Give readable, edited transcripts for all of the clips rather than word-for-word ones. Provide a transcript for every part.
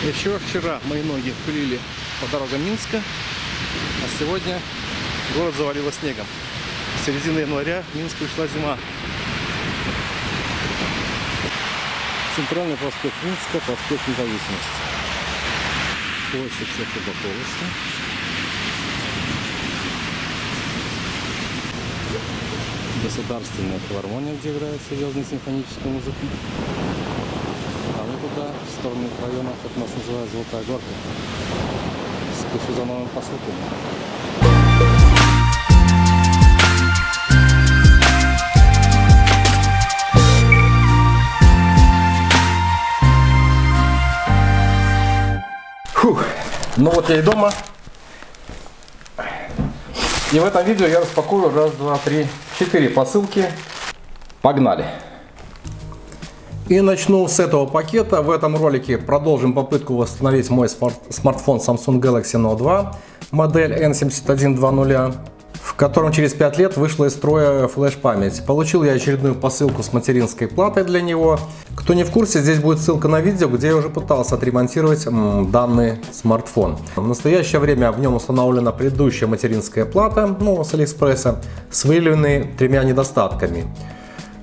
Еще вчера мои ноги пылили по дорогам Минска, а сегодня город завалило снегом. С середины января в Минск пришла зима. Центральный проспект Минска, проспект Независимости. Площадь Церкви-Богословской. Государственная филармония, где играет серьезную симфоническую музыку. А мы туда, в сторону района, как нас называют, Золотая Горка. Спешу за новым посылками. Фух, ну вот я и дома. И в этом видео я распакую раз, два, три, 4 посылки. Погнали! И начну с этого пакета. В этом ролике продолжим попытку восстановить мой смартфон Samsung Galaxy Note 2, модель N7120, в котором через 5 лет вышла из строя флеш-память. Получил я очередную посылку с материнской платой для него. Кто не в курсе, здесь будет ссылка на видео, где я уже пытался отремонтировать данный смартфон. В настоящее время в нем установлена предыдущая материнская плата, с Алиэкспресса, с выявленными 3 недостатками.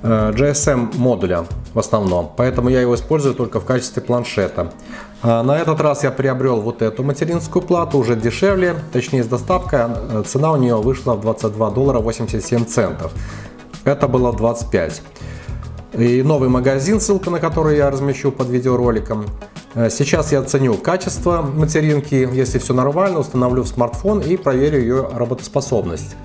GSM модуля в основном, поэтому я его использую только в качестве планшета. На этот раз я приобрел вот эту материнскую плату, уже дешевле, точнее с доставкой. Цена у нее вышла в $22.87. Это было 25. И новый магазин, ссылка на который я размещу под видеороликом. Сейчас я оценю качество материнки. Если все нормально, установлю в смартфон и проверю ее работоспособность.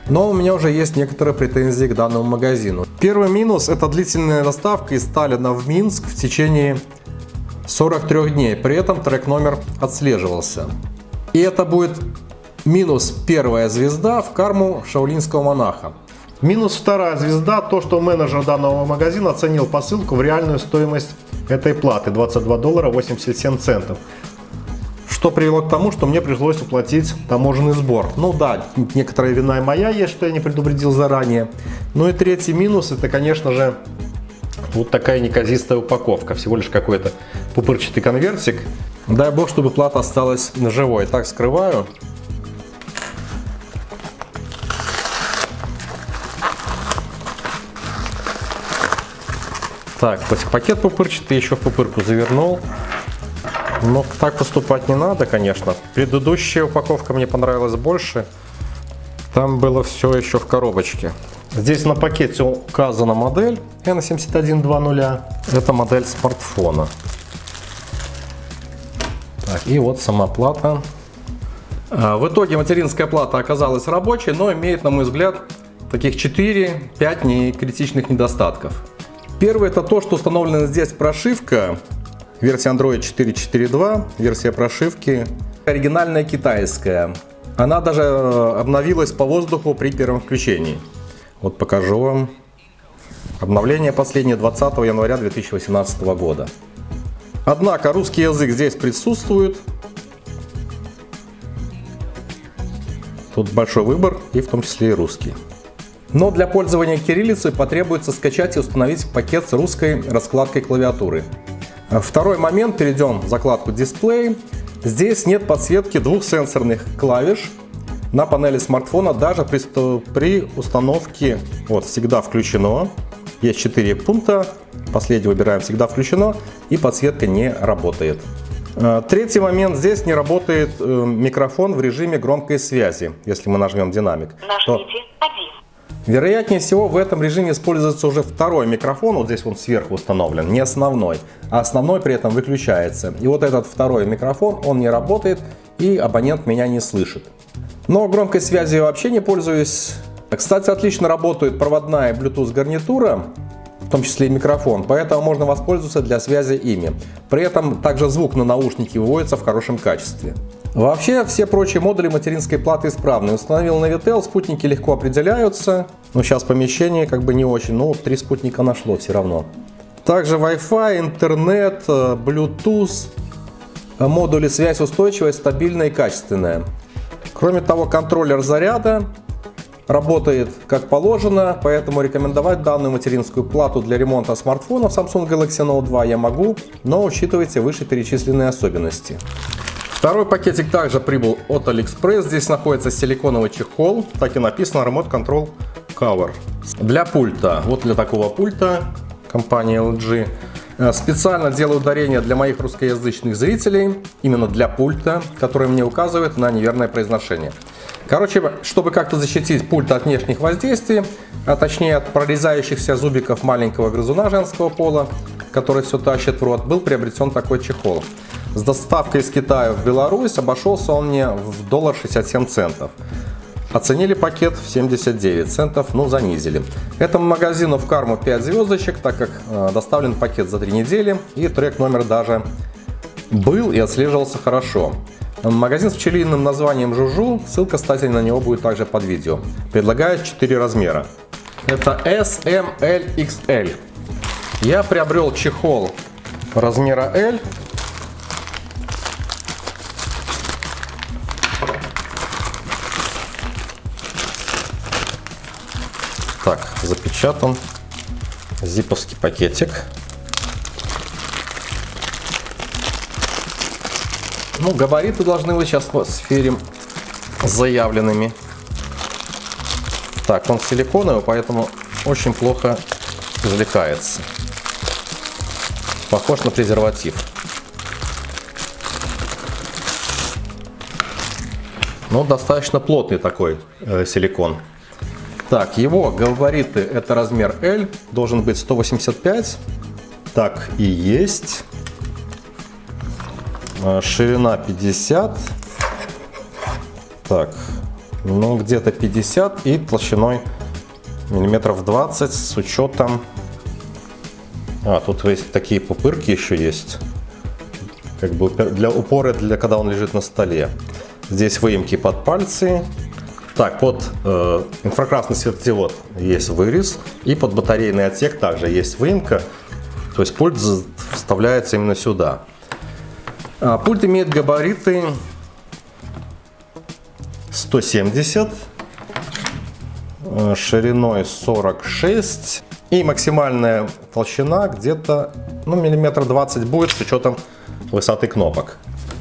Но у меня уже есть некоторые претензии к данному магазину. Первый минус — это длительная доставка из Таллина в Минск в течение 43 дней. При этом трек номер отслеживался. И это будет минус первая звезда в карму шаолинского монаха. Минус вторая звезда — то, что менеджер данного магазина оценил посылку в реальную стоимость этой платы $22.87. Что привело к тому, что мне пришлось уплатить таможенный сбор. Ну да, некоторая вина и моя есть, что я не предупредил заранее. Ну и третий минус — это, конечно же, вот такая неказистая упаковка. Всего лишь какой-то пупырчатый конвертик. Дай бог, чтобы плата осталась живой. Так, скрываю. Так, пакет пупырчатый, еще в пупырку завернул. Но так поступать не надо, конечно. Предыдущая упаковка мне понравилась больше. Там было все еще в коробочке. Здесь на пакете указана модель N7120. Это модель смартфона. Так, и вот сама плата. В итоге материнская плата оказалась рабочей, но имеет, на мой взгляд, таких 4-5 некритичных недостатков. Первый — это то, что установлена здесь прошивка. Версия Android 4.4.2, версия прошивки оригинальная китайская. Она даже обновилась по воздуху при первом включении. Вот покажу вам. Обновление последнее 20 января 2018 года. Однако русский язык здесь присутствует. Тут большой выбор, и в том числе и русский. Но для пользования кириллицей потребуется скачать и установить пакет с русской раскладкой клавиатуры. Второй момент, перейдем в закладку дисплей. Здесь нет подсветки двух сенсорных клавиш на панели смартфона, даже при установке. Вот, всегда включено. Есть 4 пункта, последний выбираем «всегда включено», и подсветка не работает. Третий момент, здесь не работает микрофон в режиме громкой связи. Если мы нажмем динамик, нажмите 1. Вероятнее всего, в этом режиме используется уже второй микрофон, вот здесь он сверху установлен, не основной, а основной при этом выключается. И вот этот второй микрофон, он не работает, и абонент меня не слышит. Но громкой связью я вообще не пользуюсь. Кстати, отлично работает проводная Bluetooth гарнитура, в том числе и микрофон, поэтому можно воспользоваться для связи ими. При этом также звук на наушники выводится в хорошем качестве. Вообще, все прочие модули материнской платы исправны. Установил на Navitel, спутники легко определяются. Но сейчас помещение как бы не очень, но 3 спутника нашло все равно. Также Wi-Fi, интернет, Bluetooth, модули связь устойчивая, стабильная и качественная. Кроме того, контроллер заряда работает как положено, поэтому рекомендовать данную материнскую плату для ремонта смартфонов Samsung Galaxy Note 2 я могу, но учитывайте вышеперечисленные особенности. Второй пакетик также прибыл от AliExpress. Здесь находится силиконовый чехол, так и написано Remote Control Cover. Для пульта, вот для такого пульта компании LG. Специально делаю ударение для моих русскоязычных зрителей, именно для пульта, который мне указывает на неверное произношение. Короче, чтобы как-то защитить пульт от внешних воздействий, а точнее от прорезающихся зубиков маленького грызуна женского пола, который все тащит в рот, был приобретен такой чехол. С доставкой из Китая в Беларусь обошелся он мне в $1.67. Оценили пакет в 79 центов, ну занизили. Этому магазину в карму 5 звездочек, так как доставлен пакет за 3 недели и трек номер даже был и отслеживался хорошо. Магазин с пчелиным названием Жужу, ссылка, кстати, на него будет также под видео. Предлагает 4 размера. Это S, M, L, XL. Я приобрел чехол размера L. Так, запечатан зиповский пакетик. Ну, габариты должны быть сейчас сферим заявленными. Так, он силиконовый, поэтому очень плохо извлекается. Похож на презерватив. Но достаточно плотный такой силикон. Так, его габариты это размер L, должен быть 185. Так и есть. Ширина 50. Так, ну где-то 50 и толщиной миллиметров 20 с учетом... тут есть такие пупырки еще есть. Как бы для упора, для когда он лежит на столе. Здесь выемки под пальцы. Так, под инфракрасный светодиод есть вырез. И под батарейный отсек также есть выемка. То есть пульт вставляется именно сюда. Пульт имеет габариты 170, шириной 46 и максимальная толщина где-то миллиметр 20 будет с учетом высоты кнопок.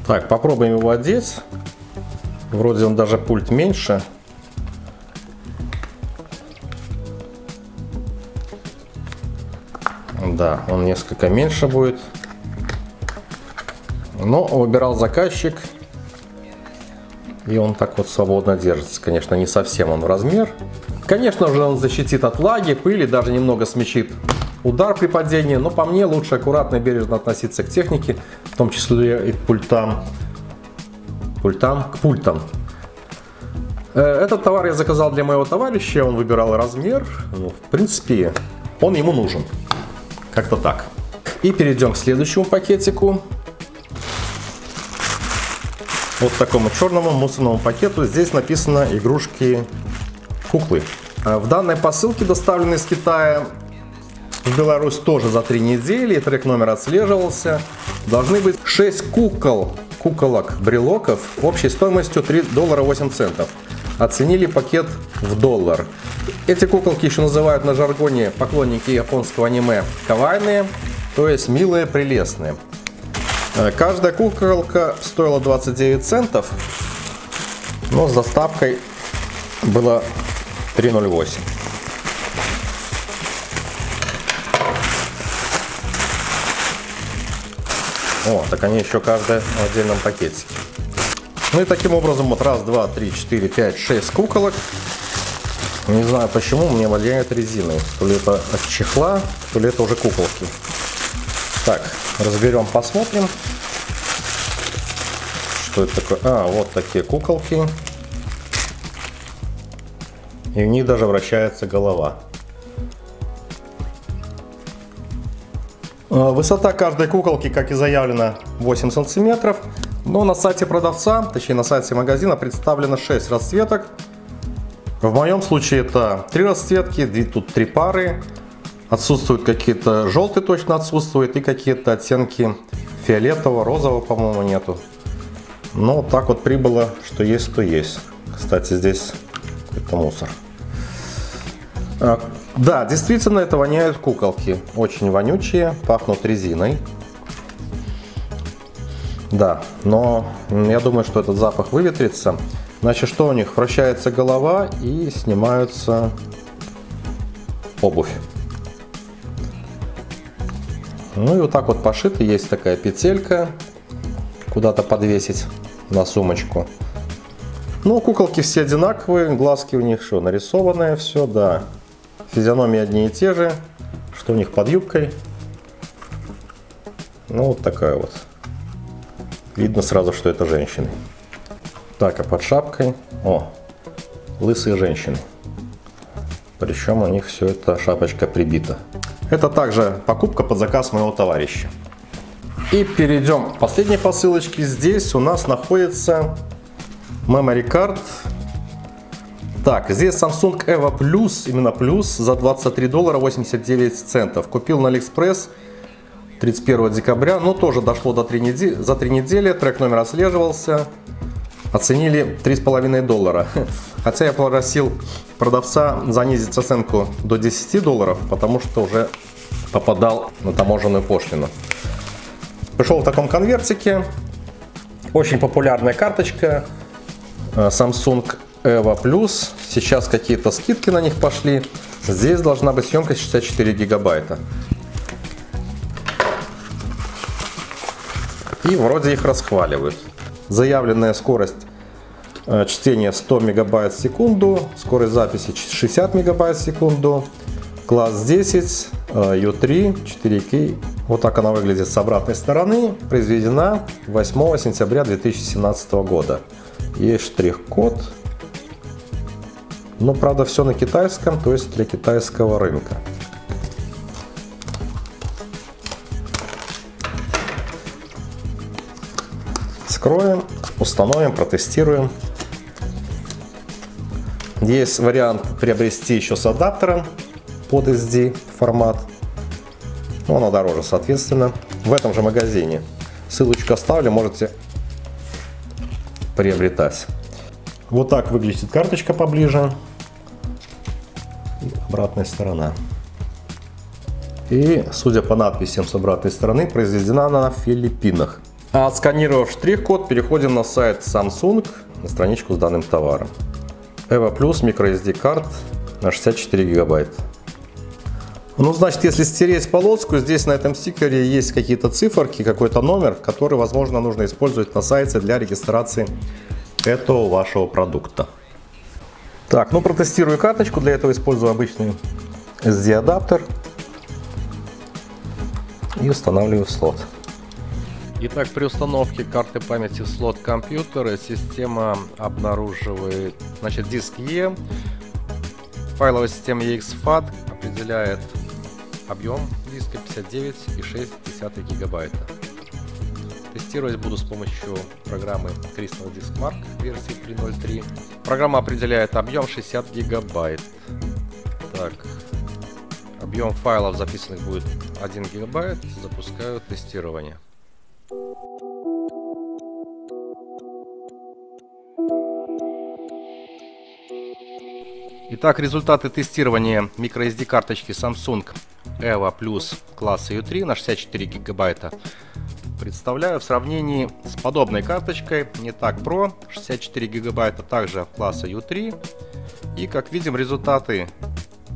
Так, попробуем его одеть. Вроде он даже пульт меньше. Да, он несколько меньше будет. Но выбирал заказчик, и он так вот свободно держится. Конечно, не совсем он в размер. Конечно же, он защитит от влаги, пыли, даже немного смягчит удар при падении. Но по мне лучше аккуратно и бережно относиться к технике, в том числе и к пультам. К пультам. Этот товар я заказал для моего товарища, он выбирал размер. В принципе, он ему нужен. Как-то так. И перейдем к следующему пакетику. Вот такому черному мусорному пакету. Здесь написано игрушки куклы. В данной посылке, доставленной из Китая в Беларусь тоже за 3 недели, трек номер отслеживался, должны быть 6 куколок брелоков общей стоимостью $3.08. Оценили пакет в $1. Эти куколки еще называют на жаргоне поклонники японского аниме кавайные, то есть милые, прелестные. Каждая куколка стоила 29 центов, но с доставкой было $3.08. О, так они еще каждая в отдельном пакете. Ну и таким образом вот раз, два, три, четыре, пять, 6 куколок. Не знаю почему, мне воняет резиной. То ли это от чехла, то ли это уже куколки. Так, разберем, посмотрим. Что это такое? Вот такие куколки. И в них даже вращается голова. Высота каждой куколки, как и заявлено, 8 сантиметров. Но на сайте продавца, точнее на сайте магазина, представлено 6 расцветок. В моем случае это 3 расцветки, тут 3 пары. Отсутствуют какие-то желтые, точно отсутствуют, и какие-то оттенки фиолетового, розового, по-моему, нету. Но вот так вот прибыло, что есть, то есть. Кстати, здесь какой-то мусор. Да, действительно, это воняют куколки. Очень вонючие, пахнут резиной. Да, но я думаю, что этот запах выветрится. Значит, что у них? Вращается голова и снимаются обувь. Ну и вот так вот пошито. Есть такая петелька. Куда-то подвесить на сумочку. Ну, куколки все одинаковые. Глазки у них что, нарисованное все, да. Физиономии одни и те же. Что у них под юбкой? Ну, вот такая вот. Видно сразу, что это женщины. Так, а под шапкой? О, лысые женщины. Причем у них все это шапочка прибита. Это также покупка под заказ моего товарища. И перейдем к последней посылочке. Здесь у нас находится memory card. Так, здесь Samsung EVO Plus, именно Plus, за $23.89. Купил на AliExpress 31 декабря. Ну, тоже дошло до за 3 недели. Трек номер отслеживался. Оценили $3,5. Хотя я попросил продавца занизить оценку до $10, потому что уже попадал на таможенную пошлину. Пришел в таком конвертике. Очень популярная карточка Samsung EVO Plus. Сейчас какие-то скидки на них пошли. Здесь должна быть емкость 64 гигабайта. И вроде их расхваливают. Заявленная скорость чтения 100 мегабайт в секунду, скорость записи 60 мегабайт в секунду, класс 10, U3, 4K. Вот так она выглядит с обратной стороны. Произведена 8 сентября 2017 года. Есть штрих-код. Но, правда, все на китайском, то есть для китайского рынка. Вскроем, установим, протестируем. Есть вариант приобрести еще с адаптером под SD формат. Но она дороже, соответственно. В этом же магазине. Ссылочку оставлю, можете приобретать. Вот так выглядит карточка поближе. И обратная сторона. И, судя по надписям с обратной стороны, произведена она в Филиппинах. А отсканировав штрих-код, переходим на сайт Samsung, на страничку с данным товаром. EVO Plus microSD карт на 64 гигабайта. Ну, значит, если стереть полоску, здесь на этом стикере есть какие-то циферки, какой-то номер, который, возможно, нужно использовать на сайте для регистрации этого вашего продукта. Так, ну протестирую карточку. Для этого использую обычный SD-адаптер и устанавливаю в слот. Итак, при установке карты памяти в слот компьютера система обнаруживает, значит, диск E. Файловая система EXFAT определяет объем диска 59,6 гигабайта. Тестировать буду с помощью программы Crystal Disk Mark версии 3.0.3. Программа определяет объем 60 гигабайт. Так, объем файлов записанных будет 1 гигабайт. Запускаю тестирование. Итак, результаты тестирования microSD карточки Samsung EVO Plus класса U3 на 64 гигабайта представляю в сравнении с подобной карточкой NeTAC Pro 64 гигабайта, также класса U3. И, как видим, результаты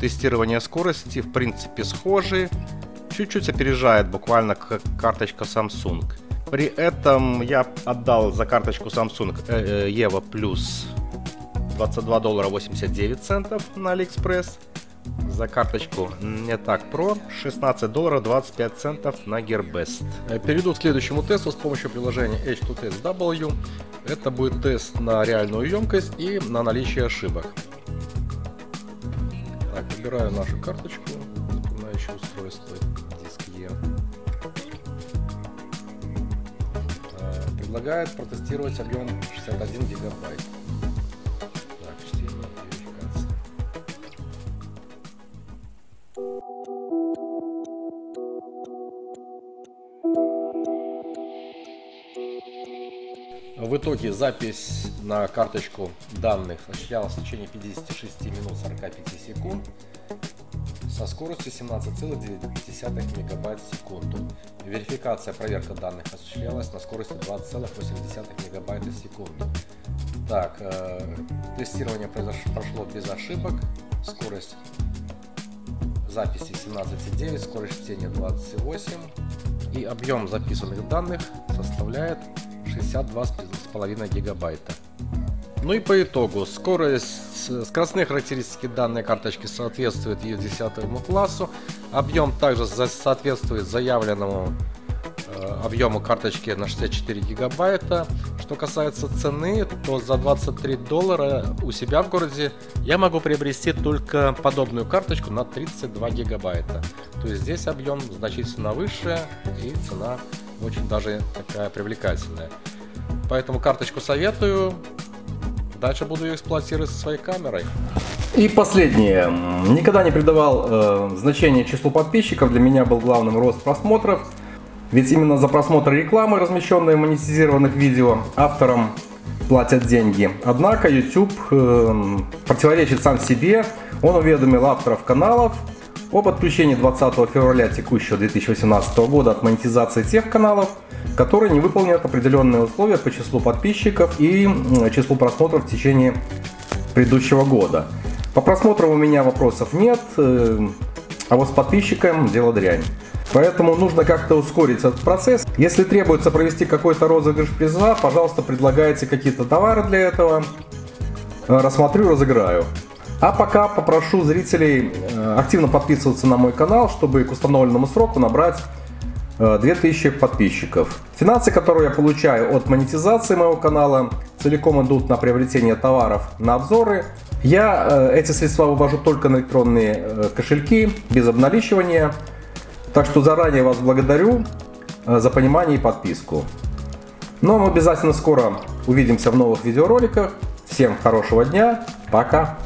тестирования скорости в принципе схожи. Чуть-чуть опережает буквально карточка Samsung. При этом я отдал за карточку Samsung EVO Plus $22.89 на AliExpress. За карточку NeTAC Pro $16.25 на Gearbest. Перейду к следующему тесту с помощью приложения H2Test W. Это будет тест на реальную емкость и на наличие ошибок. Так, выбираю нашу карточку, запоминающее устройство, диск E. Предлагает протестировать объем 61 гигабайт. В итоге запись на карточку данных осуществлялась в течение 56 минут 45 секунд. со скоростью 17,9 мегабайт в секунду. Верификация, проверка данных осуществлялась на скорости 20,8 мегабайта в секунду. Так, тестирование прошло без ошибок. Скорость записи 17,9, скорость чтения 28. И объем записанных данных составляет 62,5 гигабайта. Ну и по итогу, скоростные характеристики данной карточки соответствуют ее 10 классу. Объем также соответствует заявленному объему карточки на 64 гигабайта. Что касается цены, то за $23 у себя в городе я могу приобрести только подобную карточку на 32 гигабайта. То есть здесь объем значительно выше и цена очень даже такая привлекательная. Поэтому карточку советую. Дальше буду ее эксплуатировать со своей камерой. И последнее. Никогда не придавал значения числу подписчиков. Для меня был главным рост просмотров. Ведь именно за просмотр рекламы, размещенной в монетизированных видео, авторам платят деньги. Однако YouTube противоречит сам себе. Он уведомил авторов каналов об отключении 20 февраля текущего 2018 года от монетизации тех каналов, которые не выполнят определенные условия по числу подписчиков и числу просмотров в течение предыдущего года. По просмотрам у меня вопросов нет, а вот с подписчиком дело дрянь. Поэтому нужно как-то ускорить этот процесс. Если требуется провести какой-то розыгрыш приза, пожалуйста, предлагайте какие-то товары для этого. Рассмотрю, разыграю. А пока попрошу зрителей активно подписываться на мой канал, чтобы к установленному сроку набрать 2000 подписчиков. Финансы, которые я получаю от монетизации моего канала, целиком идут на приобретение товаров, на обзоры. Я эти средства вывожу только на электронные кошельки, без обналичивания. Так что заранее вас благодарю за понимание и подписку. Ну а мы обязательно скоро увидимся в новых видеороликах. Всем хорошего дня. Пока.